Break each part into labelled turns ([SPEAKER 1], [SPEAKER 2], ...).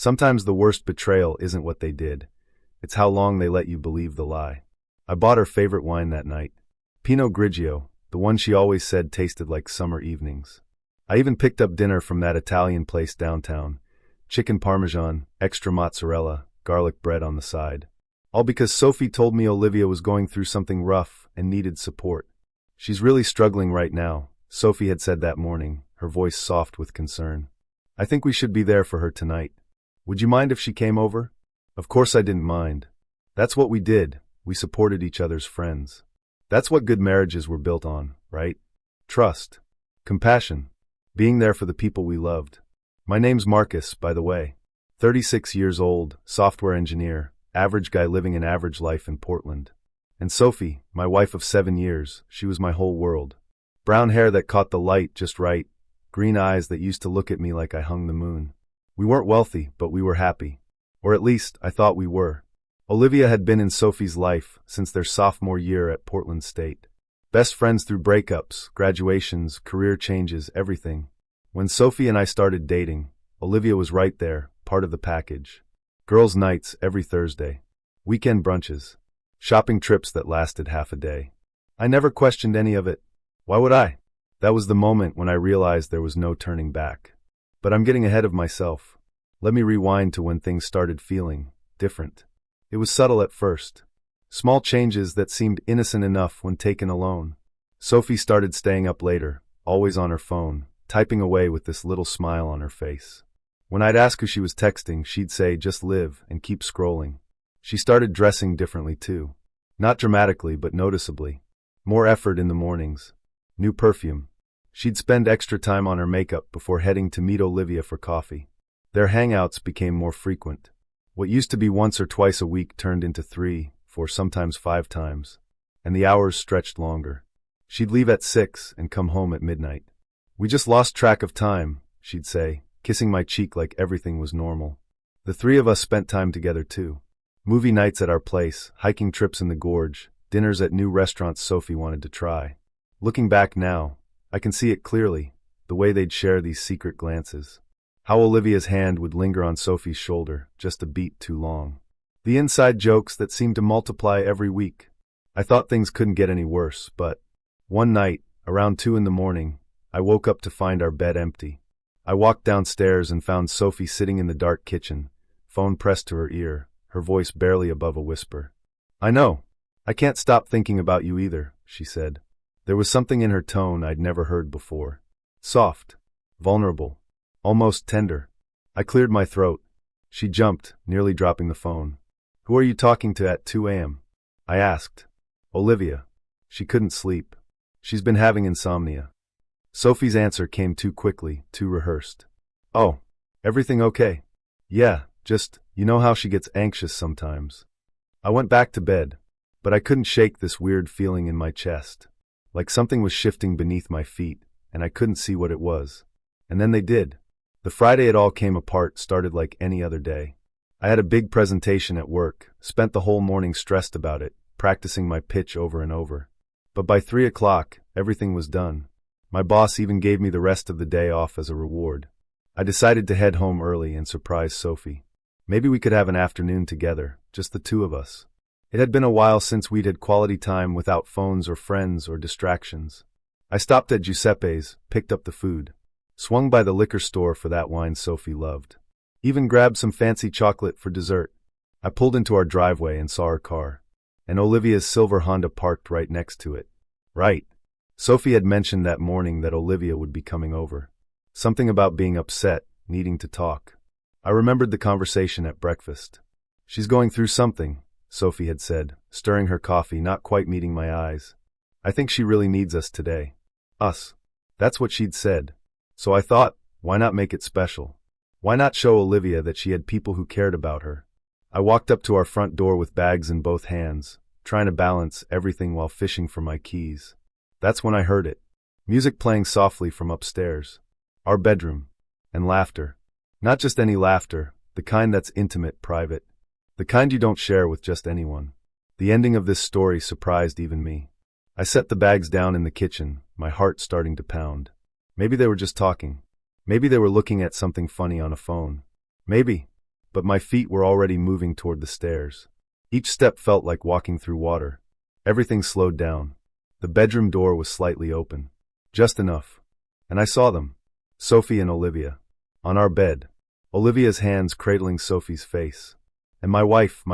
[SPEAKER 1] Sometimes the worst betrayal isn't what they did. It's how long they let you believe the lie. I bought her favorite wine that night. Pinot Grigio, the one she always said tasted like summer evenings. I even picked up dinner from that Italian place downtown. Chicken parmesan, extra mozzarella, garlic bread on the side. All because Sophie told me Olivia was going through something rough and needed support. She's really struggling right now, Sophie had said that morning, her voice soft with concern. I think we should be there for her tonight. Would you mind if she came over? Of course I didn't mind. That's what we did. We supported each other's friends. That's what good marriages were built on, right? Trust. Compassion. Being there for the people we loved. My name's Marcus, by the way. 36 years old, software engineer, average guy living an average life in Portland. And Sophie, my wife of 7 years, she was my whole world. Brown hair that caught the light just right, green eyes that used to look at me like I hung the moon. We weren't wealthy, but we were happy. Or at least, I thought we were. Olivia had been in Sophie's life since their sophomore year at Portland State. Best friends through breakups, graduations, career changes, everything. When Sophie and I started dating, Olivia was right there, part of the package. Girls' nights every Thursday. Weekend brunches. Shopping trips that lasted half a day. I never questioned any of it. Why would I? That was the moment when I realized there was no turning back. But I'm getting ahead of myself. Let me rewind to when things started feeling different. It was subtle at first. Small changes that seemed innocent enough when taken alone. Sophie started staying up later, always on her phone, typing away with this little smile on her face. When I'd ask who she was texting, she'd say, "Just live," and keep scrolling. She started dressing differently too. Not dramatically, but noticeably. More effort in the mornings. New perfume. She'd spend extra time on her makeup before heading to meet Olivia for coffee. Their hangouts became more frequent. What used to be once or twice a week turned into 3, 4, sometimes 5 times. And the hours stretched longer. She'd leave at 6 and come home at midnight. "We just lost track of time," she'd say, kissing my cheek like everything was normal. The 3 of us spent time together too. Movie nights at our place, hiking trips in the gorge, dinners at new restaurants Sophie wanted to try. Looking back now, I can see it clearly, the way they'd share these secret glances. How Olivia's hand would linger on Sophie's shoulder, just a beat too long. The inside jokes that seemed to multiply every week. I thought things couldn't get any worse, but one night, around 2 in the morning, I woke up to find our bed empty. I walked downstairs and found Sophie sitting in the dark kitchen, phone pressed to her ear, her voice barely above a whisper. "I know. I can't stop thinking about you either," she said. There was something in her tone I'd never heard before. Soft, vulnerable, almost tender. I cleared my throat. She jumped, nearly dropping the phone. "Who are you talking to at 2 a.m.? I asked. "Olivia. She couldn't sleep. She's been having insomnia." Sophie's answer came too quickly, too rehearsed. "Oh, everything okay?" "Yeah, just, you know how she gets anxious sometimes." I went back to bed, but I couldn't shake this weird feeling in my chest. Like something was shifting beneath my feet, and I couldn't see what it was. And then they did. The Friday it all came apart started like any other day. I had a big presentation at work, spent the whole morning stressed about it, practicing my pitch over and over. But by 3 o'clock, everything was done. My boss even gave me the rest of the day off as a reward. I decided to head home early and surprise Sophie. Maybe we could have an afternoon together, just the 2 of us. It had been a while since we'd had quality time without phones or friends or distractions. I stopped at Giuseppe's, picked up the food, swung by the liquor store for that wine Sophie loved. Even grabbed some fancy chocolate for dessert. I pulled into our driveway and saw her car, and Olivia's silver Honda parked right next to it. Right. Sophie had mentioned that morning that Olivia would be coming over. Something about being upset, needing to talk. I remembered the conversation at breakfast. "She's going through something," Sophie had said, stirring her coffee, not quite meeting my eyes. "I think she really needs us today." Us. That's what she'd said. So I thought, why not make it special? Why not show Olivia that she had people who cared about her? I walked up to our front door with bags in both hands, trying to balance everything while fishing for my keys. That's when I heard it. Music playing softly from upstairs. Our bedroom. And laughter. Not just any laughter, the kind that's intimate, private. The kind you don't share with just anyone. The ending of this story surprised even me. I set the bags down in the kitchen, my heart starting to pound. Maybe they were just talking. Maybe they were looking at something funny on a phone. Maybe. but my feet were already moving toward the stairs. Each step felt like walking through water. Everything slowed down. The bedroom door was slightly open. Just enough. And I saw them. Sophie and Olivia. On our bed. Olivia's hands cradling Sophie's face. And my wife,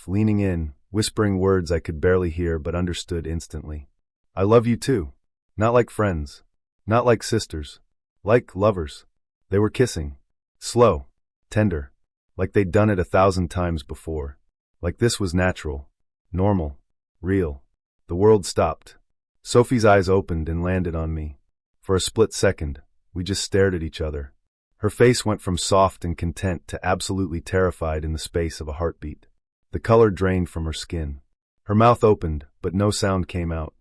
[SPEAKER 1] leaning in, whispering words I could barely hear but understood instantly. I love you too. Not like friends. Not like sisters. Like lovers. They were kissing. Slow. Tender. Like they'd done it 1,000 times before. Like this was natural. Normal. Real. The world stopped. Sophie's eyes opened and landed on me. For a split second, we just stared at each other. Her face went from soft and content to absolutely terrified in the space of a heartbeat. The color drained from her skin. Her mouth opened, but no sound came out.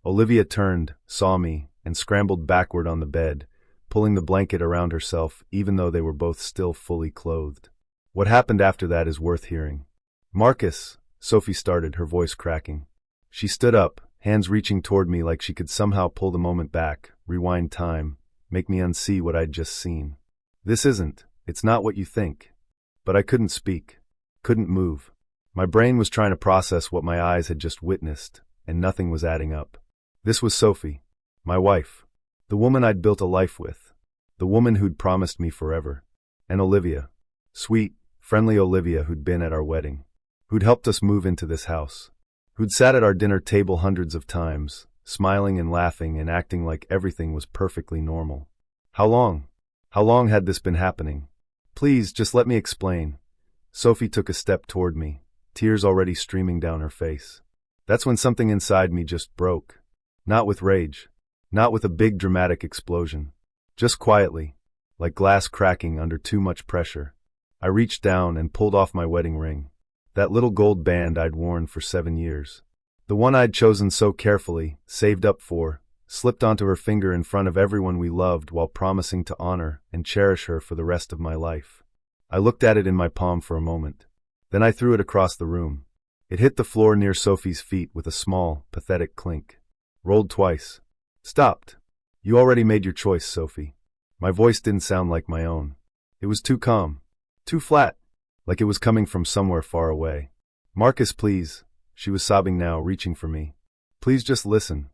[SPEAKER 1] Olivia turned, saw me, and scrambled backward on the bed, pulling the blanket around herself even though they were both still fully clothed. What happened after that is worth hearing. Marcus, Sophie started, her voice cracking. She stood up, hands reaching toward me like she could somehow pull the moment back, rewind time, make me unsee what I'd just seen. It's not what you think. But I couldn't speak, couldn't move. My brain was trying to process what my eyes had just witnessed, and nothing was adding up. This was Sophie, my wife, the woman I'd built a life with, the woman who'd promised me forever, and Olivia, sweet, friendly Olivia who'd been at our wedding, who'd helped us move into this house, who'd sat at our dinner table hundreds of times, smiling and laughing and acting like everything was perfectly normal. How long had this been happening? Please, just let me explain. Sophie took a step toward me, tears already streaming down her face. That's when something inside me just broke. Not with rage. Not with a big dramatic explosion. Just quietly, like glass cracking under too much pressure. I reached down and pulled off my wedding ring. That little gold band I'd worn for 7 years. The one I'd chosen so carefully, saved up for, slipped onto her finger in front of everyone we loved while promising to honor and cherish her for the rest of my life. I looked at it in my palm for a moment. Then I threw it across the room. It hit the floor near Sophie's feet with a small, pathetic clink. Rolled twice. Stopped. You already made your choice, Sophie. My voice didn't sound like my own. It was too calm. Too flat. Like it was coming from somewhere far away. Marcus, please. She was sobbing now, reaching for me. Please just listen.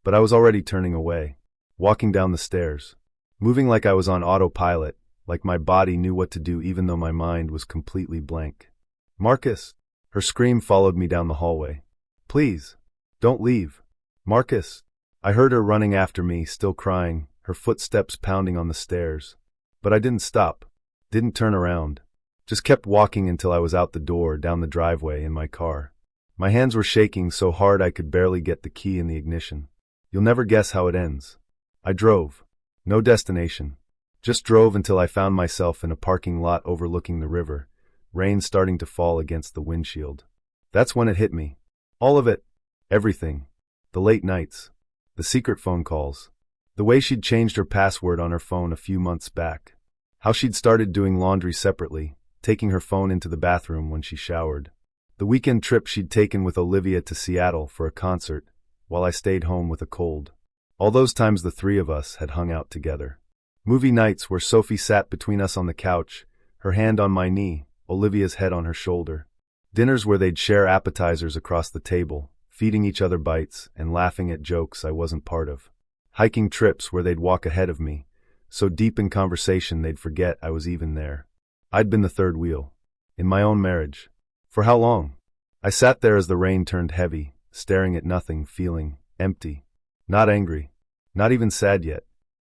[SPEAKER 1] But I was already turning away. Walking down the stairs. Moving like I was on autopilot, like my body knew what to do even though my mind was completely blank. Marcus! Her scream followed me down the hallway. Please! Don't leave! Marcus! I heard her running after me, still crying, her footsteps pounding on the stairs. But I didn't stop. Didn't turn around. Just kept walking until I was out the door, down the driveway, in my car. My hands were shaking so hard I could barely get the key in the ignition. You'll never guess how it ends. I drove. No destination. Just drove until I found myself in a parking lot overlooking the river, rain starting to fall against the windshield. That's when it hit me. All of it. Everything. The late nights. The secret phone calls. The way she'd changed her password on her phone a few months back. How she'd started doing laundry separately, taking her phone into the bathroom when she showered. The weekend trip she'd taken with Olivia to Seattle for a concert, while I stayed home with a cold. All those times the three of us had hung out together. Movie nights where Sophie sat between us on the couch, her hand on my knee, Olivia's head on her shoulder. Dinners where they'd share appetizers across the table, feeding each other bites and laughing at jokes I wasn't part of. Hiking trips where they'd walk ahead of me, so deep in conversation they'd forget I was even there. I'd been the third wheel. In my own marriage. For how long? I sat there as the rain turned heavy, staring at nothing, feeling empty. Not angry. Not even sad yet.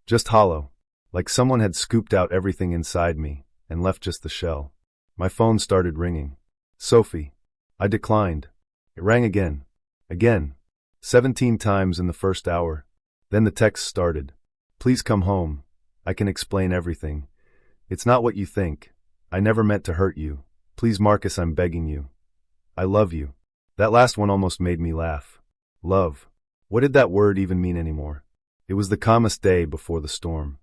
[SPEAKER 1] Just hollow. Like someone had scooped out everything inside me and left just the shell. My phone started ringing. Sophie. I declined. It rang again. Again. 17 times in the first hour. Then the text started. Please come home. I can explain everything. It's not what you think. I never meant to hurt you. Please, Marcus, I'm begging you. I love you. That last one almost made me laugh. Love. What did that word even mean anymore? It was the calmest day before the storm.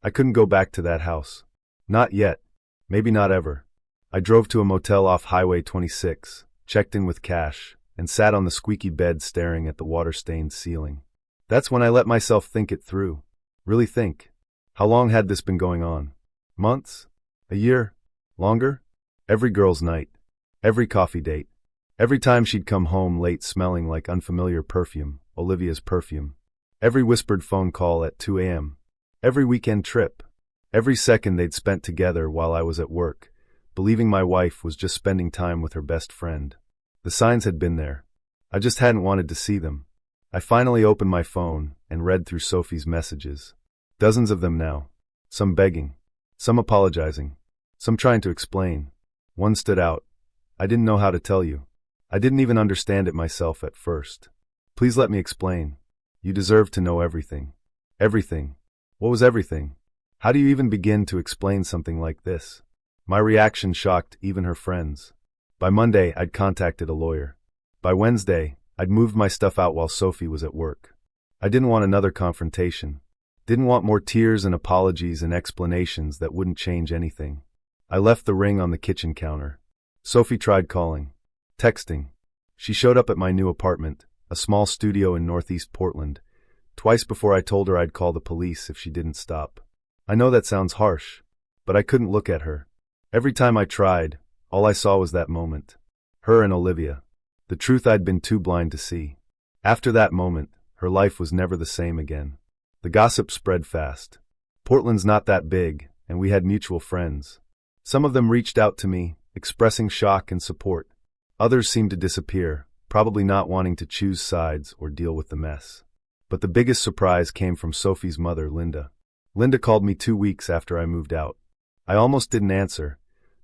[SPEAKER 1] I couldn't go back to that house. Not yet. Maybe not ever. I drove to a motel off Highway 26, checked in with cash, and sat on the squeaky bed staring at the water-stained ceiling. That's when I let myself think it through. Really think. How long had this been going on? Months? A year? Longer? Every girl's night. Every coffee date. Every time she'd come home late smelling like unfamiliar perfume, Olivia's perfume. Every whispered phone call at 2 a.m. Every weekend trip. Every second they'd spent together while I was at work, believing my wife was just spending time with her best friend. The signs had been there. I just hadn't wanted to see them. I finally opened my phone and read through Sophie's messages. Dozens of them now. Some begging. Some apologizing. Some trying to explain. One stood out. I didn't know how to tell you. I didn't even understand it myself at first. Please let me explain. You deserve to know everything. Everything. What was everything? How do you even begin to explain something like this? My reaction shocked even her friends. By Monday, I'd contacted a lawyer. By Wednesday, I'd moved my stuff out while Sophie was at work. I didn't want another confrontation. Didn't want more tears and apologies and explanations that wouldn't change anything. I left the ring on the kitchen counter. Sophie tried calling. Texting. She showed up at my new apartment, a small studio in Northeast Portland, twice before I told her I'd call the police if she didn't stop. I know that sounds harsh, but I couldn't look at her. Every time I tried, all I saw was that moment. Her and Olivia. The truth I'd been too blind to see. After that moment, her life was never the same again. The gossip spread fast. Portland's not that big, and we had mutual friends. Some of them reached out to me, expressing shock and support. Others seemed to disappear, probably not wanting to choose sides or deal with the mess. But the biggest surprise came from Sophie's mother, Linda. Linda called me 2 weeks after I moved out. I almost didn't answer.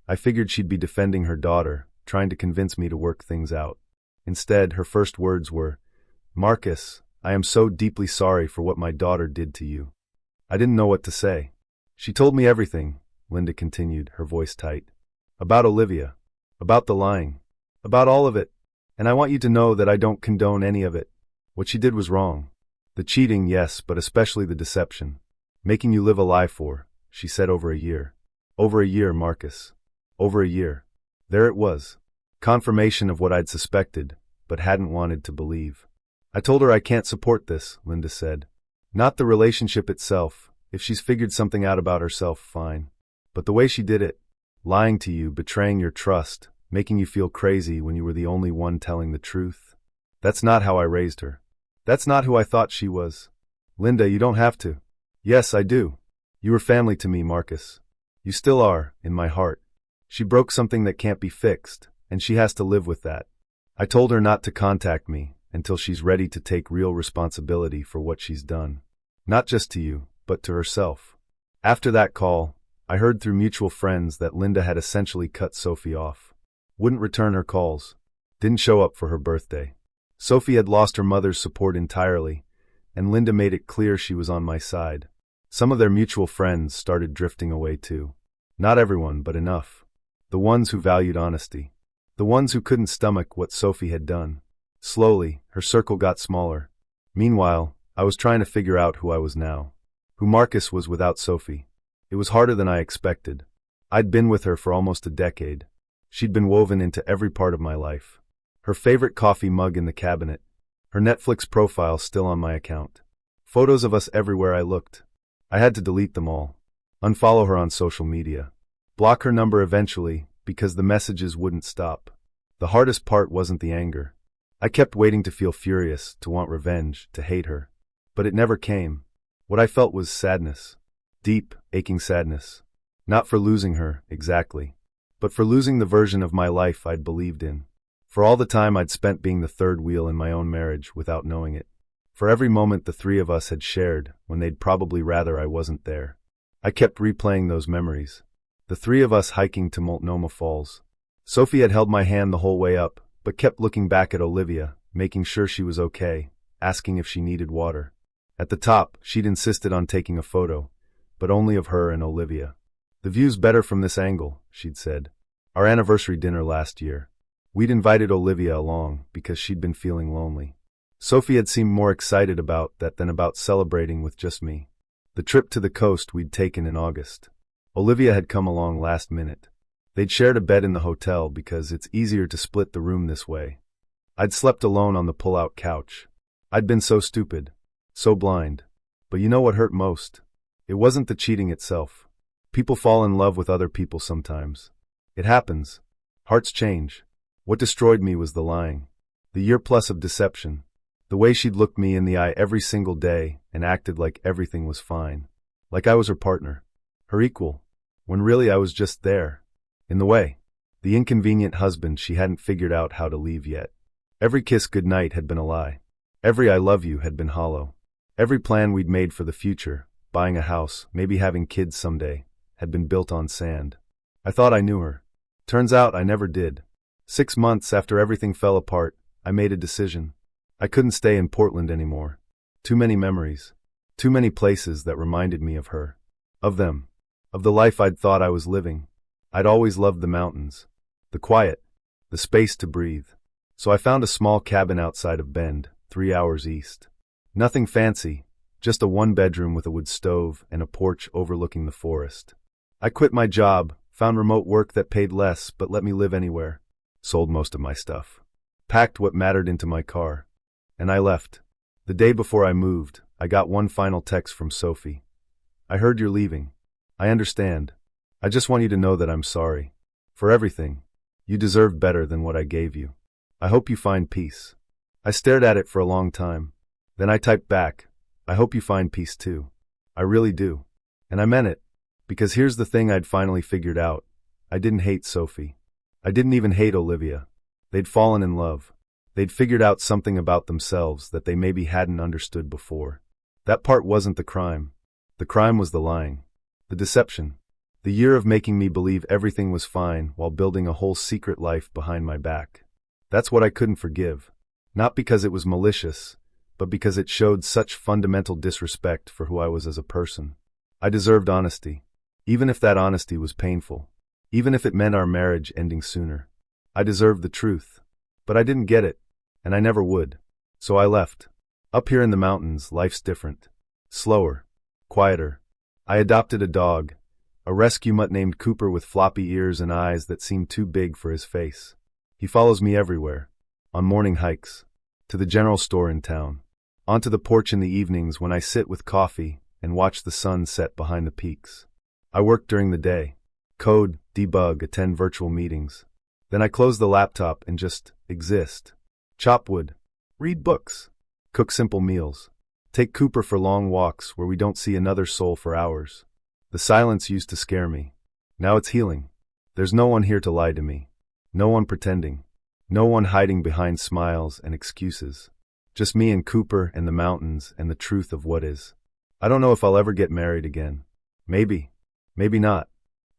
[SPEAKER 1] I figured she'd be defending her daughter, trying to convince me to work things out. Instead, her first words were, "Marcus, I am so deeply sorry for what my daughter did to you." I didn't know what to say. "She told me everything," Linda continued, her voice tight. "About Olivia. About the lying. About all of it. And I want you to know that I don't condone any of it. What she did was wrong. The cheating, yes, but especially the deception. Making you live a lie for," she said, "over a year. Over a year, Marcus. Over a year." There it was. Confirmation of what I'd suspected, but hadn't wanted to believe. "I told her I can't support this," Linda said. "Not the relationship itself. If she's figured something out about herself, fine. But the way she did it, lying to you, betraying your trust, making you feel crazy when you were the only one telling the truth. That's not how I raised her. That's not who I thought she was. Linda, you don't have to." "Yes, I do. You were family to me, Marcus. You still are, in my heart. She broke something that can't be fixed, and she has to live with that. I told her not to contact me until she's ready to take real responsibility for what she's done. Not just to you, but to herself." After that call, I heard through mutual friends that Linda had essentially cut Sophie off. Wouldn't return her calls. Didn't show up for her birthday. Sophie had lost her mother's support entirely, and Linda made it clear she was on my side. Some of their mutual friends started drifting away too. Not everyone, but enough. The ones who valued honesty. The ones who couldn't stomach what Sophie had done. Slowly, her circle got smaller. Meanwhile, I was trying to figure out who I was now. Who Marcus was without Sophie. It was harder than I expected. I'd been with her for almost a decade. She'd been woven into every part of my life. Her favorite coffee mug in the cabinet. Her Netflix profile still on my account. Photos of us everywhere I looked. I had to delete them all. Unfollow her on social media. Block her number eventually, because the messages wouldn't stop. The hardest part wasn't the anger. I kept waiting to feel furious, to want revenge, to hate her. But it never came. What I felt was sadness. Deep, aching sadness. Not for losing her, exactly. But for losing the version of my life I'd believed in. For all the time I'd spent being the third wheel in my own marriage without knowing it. For every moment the three of us had shared when they'd probably rather I wasn't there. I kept replaying those memories. The three of us hiking to Multnomah Falls. Sophie had held my hand the whole way up, but kept looking back at Olivia, making sure she was okay, asking if she needed water. At the top, she'd insisted on taking a photo, but only of her and Olivia. "The view's better from this angle," she'd said. Our anniversary dinner last year. We'd invited Olivia along because she'd been feeling lonely. Sophie had seemed more excited about that than about celebrating with just me. The trip to the coast we'd taken in August. Olivia had come along last minute. They'd shared a bed in the hotel because it's easier to split the room this way. I'd slept alone on the pull-out couch. I'd been so stupid. So blind. But you know what hurt most? It wasn't the cheating itself. People fall in love with other people sometimes. It happens. Hearts change. What destroyed me was the lying. The year plus of deception. The way she'd looked me in the eye every single day and acted like everything was fine. Like I was her partner. Her equal. When really I was just there. In the way. The inconvenient husband she hadn't figured out how to leave yet. Every kiss goodnight had been a lie. Every I love you had been hollow. Every plan we'd made for the future, buying a house, maybe having kids someday, had been built on sand. I thought I knew her. Turns out I never did. 6 months after everything fell apart, I made a decision. I couldn't stay in Portland anymore. Too many memories. Too many places that reminded me of her. Of them. Of the life I'd thought I was living. I'd always loved the mountains. The quiet. The space to breathe. So I found a small cabin outside of Bend, 3 hours east. Nothing fancy, just a 1-bedroom with a wood stove and a porch overlooking the forest. I quit my job, found remote work that paid less but let me live anywhere. Sold most of my stuff. Packed what mattered into my car. And I left. The day before I moved, I got one final text from Sophie. I heard you're leaving. I understand. I just want you to know that I'm sorry. For everything. You deserve better than what I gave you. I hope you find peace. I stared at it for a long time. Then I typed back, I hope you find peace too. I really do. And I meant it. Because here's the thing I'd finally figured out. I didn't hate Sophie. I didn't even hate Olivia. They'd fallen in love. They'd figured out something about themselves that they maybe hadn't understood before. That part wasn't the crime. The crime was the lying. The deception. The year of making me believe everything was fine while building a whole secret life behind my back. That's what I couldn't forgive. Not because it was malicious, but because it showed such fundamental disrespect for who I was as a person. I deserved honesty. Even if that honesty was painful. Even if it meant our marriage ending sooner. I deserved the truth. But I didn't get it. And I never would. So I left. Up here in the mountains, life's different. Slower. Quieter. I adopted a dog. A rescue mutt named Cooper with floppy ears and eyes that seemed too big for his face. He follows me everywhere. On morning hikes. To the general store in town. Onto the porch in the evenings when I sit with coffee and watch the sun set behind the peaks. I work during the day. Code, debug, attend virtual meetings. Then I close the laptop and just exist. Chop wood. Read books. Cook simple meals. Take Cooper for long walks where we don't see another soul for hours. The silence used to scare me. Now it's healing. There's no one here to lie to me. No one pretending. No one hiding behind smiles and excuses. Just me and Cooper and the mountains and the truth of what is. I don't know if I'll ever get married again. Maybe. Maybe not.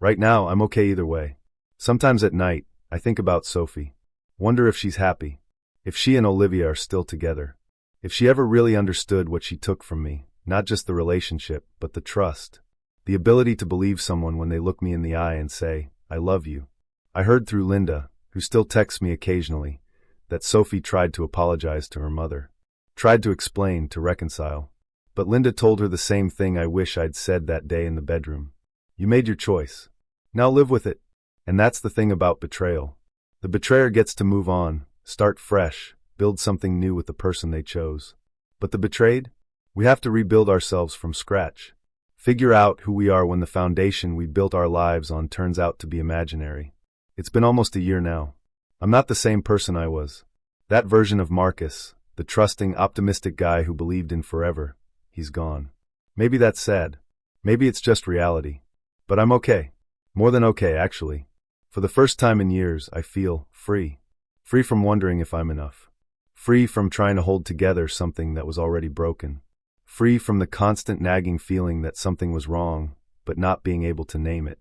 [SPEAKER 1] Right now, I'm okay either way. Sometimes at night, I think about Sophie. Wonder if she's happy. If she and Olivia are still together. If she ever really understood what she took from me. Not just the relationship, but the trust. The ability to believe someone when they look me in the eye and say, I love you. I heard through Linda, who still texts me occasionally, that Sophie tried to apologize to her mother. Tried to explain, to reconcile. But Linda told her the same thing I wish I'd said that day in the bedroom. You made your choice. Now live with it. And that's the thing about betrayal. The betrayer gets to move on, start fresh, build something new with the person they chose. But the betrayed? We have to rebuild ourselves from scratch. Figure out who we are when the foundation we built our lives on turns out to be imaginary. It's been almost a year now. I'm not the same person I was. That version of Marcus, the trusting, optimistic guy who believed in forever, he's gone. Maybe that's sad. Maybe it's just reality. But I'm okay. More than okay, actually. For the first time in years, I feel free. Free from wondering if I'm enough. Free from trying to hold together something that was already broken. Free from the constant nagging feeling that something was wrong, but not being able to name it.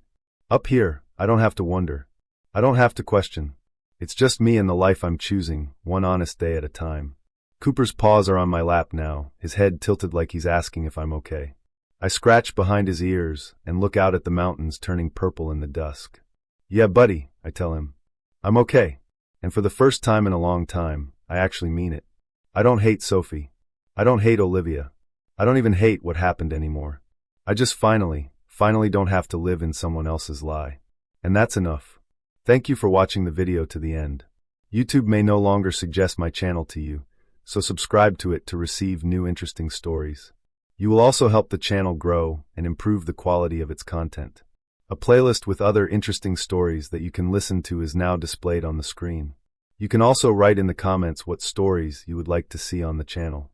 [SPEAKER 1] Up here, I don't have to wonder. I don't have to question. It's just me and the life I'm choosing, one honest day at a time. Cooper's paws are on my lap now, his head tilted like he's asking if I'm okay. I scratch behind his ears and look out at the mountains turning purple in the dusk. Yeah, buddy, I tell him. I'm okay. And for the first time in a long time, I actually mean it. I don't hate Sophie. I don't hate Olivia. I don't even hate what happened anymore. I just finally don't have to live in someone else's lie. And that's enough. Thank you for watching the video to the end. YouTube may no longer suggest my channel to you, so subscribe to it to receive new interesting stories. You will also help the channel grow and improve the quality of its content. A playlist with other interesting stories that you can listen to is now displayed on the screen. You can also write in the comments what stories you would like to see on the channel.